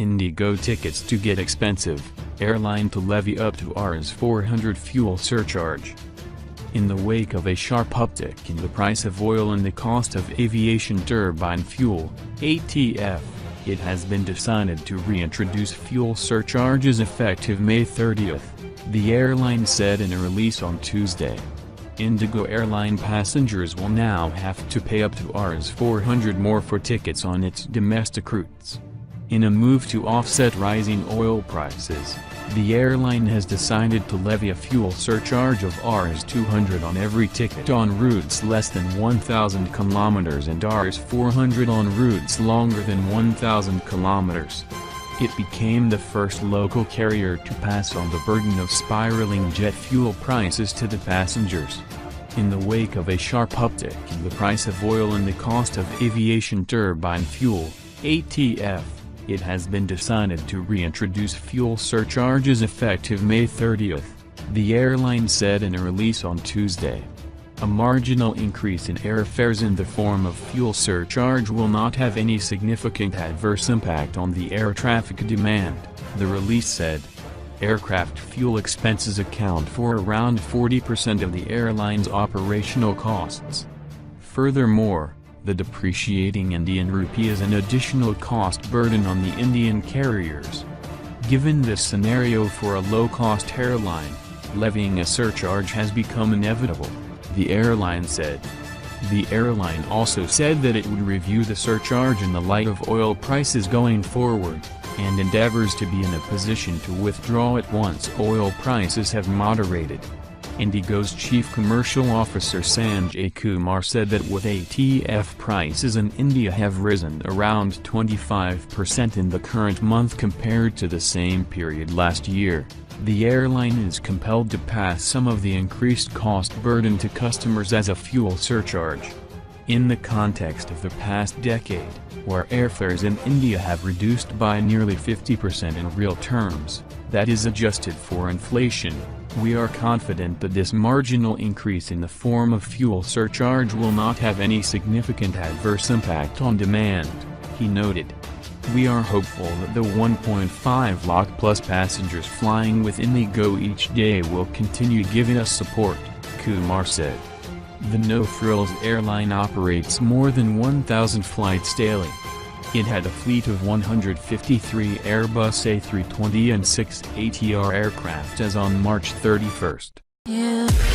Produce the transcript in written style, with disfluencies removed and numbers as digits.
IndiGo tickets to get expensive, airline to levy up to Rs 400 fuel surcharge. In the wake of a sharp uptick in the price of oil and the cost of aviation turbine fuel, ATF, it has been decided to reintroduce fuel surcharges effective May 30th, the airline said in a release on Tuesday. IndiGo airline passengers will now have to pay up to Rs 400 more for tickets on its domestic routes. In a move to offset rising oil prices, the airline has decided to levy a fuel surcharge of Rs 200 on every ticket on routes less than 1,000 kilometers and Rs 400 on routes longer than 1,000 kilometers. It became the first local carrier to pass on the burden of spiraling jet fuel prices to the passengers. In the wake of a sharp uptick in the price of oil and the cost of aviation turbine fuel, ATF, it has been decided to reintroduce fuel surcharges effective May 30th, the airline said in a release on Tuesday. A marginal increase in airfares in the form of fuel surcharge will not have any significant adverse impact on the air traffic demand, the release said. Aircraft fuel expenses account for around 40% of the airline's operational costs. Furthermore, the depreciating Indian rupee is an additional cost burden on the Indian carriers. Given this scenario for a low-cost airline, levying a surcharge has become inevitable, the airline said. The airline also said that it would review the surcharge in the light of oil prices going forward, and endeavors to be in a position to withdraw it once oil prices have moderated. IndiGo's chief commercial officer Sanjay Kumar said that with ATF prices in India have risen around 25% in the current month compared to the same period last year, the airline is compelled to pass some of the increased cost burden to customers as a fuel surcharge. In the context of the past decade, where airfares in India have reduced by nearly 50% in real terms, that is adjusted for inflation, we are confident that this marginal increase in the form of fuel surcharge will not have any significant adverse impact on demand, he noted. We are hopeful that the 1.5 lakh plus passengers flying with IndiGo each day will continue giving us support, Kumar said. The no-frills airline operates more than 1,000 flights daily. It had a fleet of 153 Airbus A320 and 6 ATR aircraft as on March 31.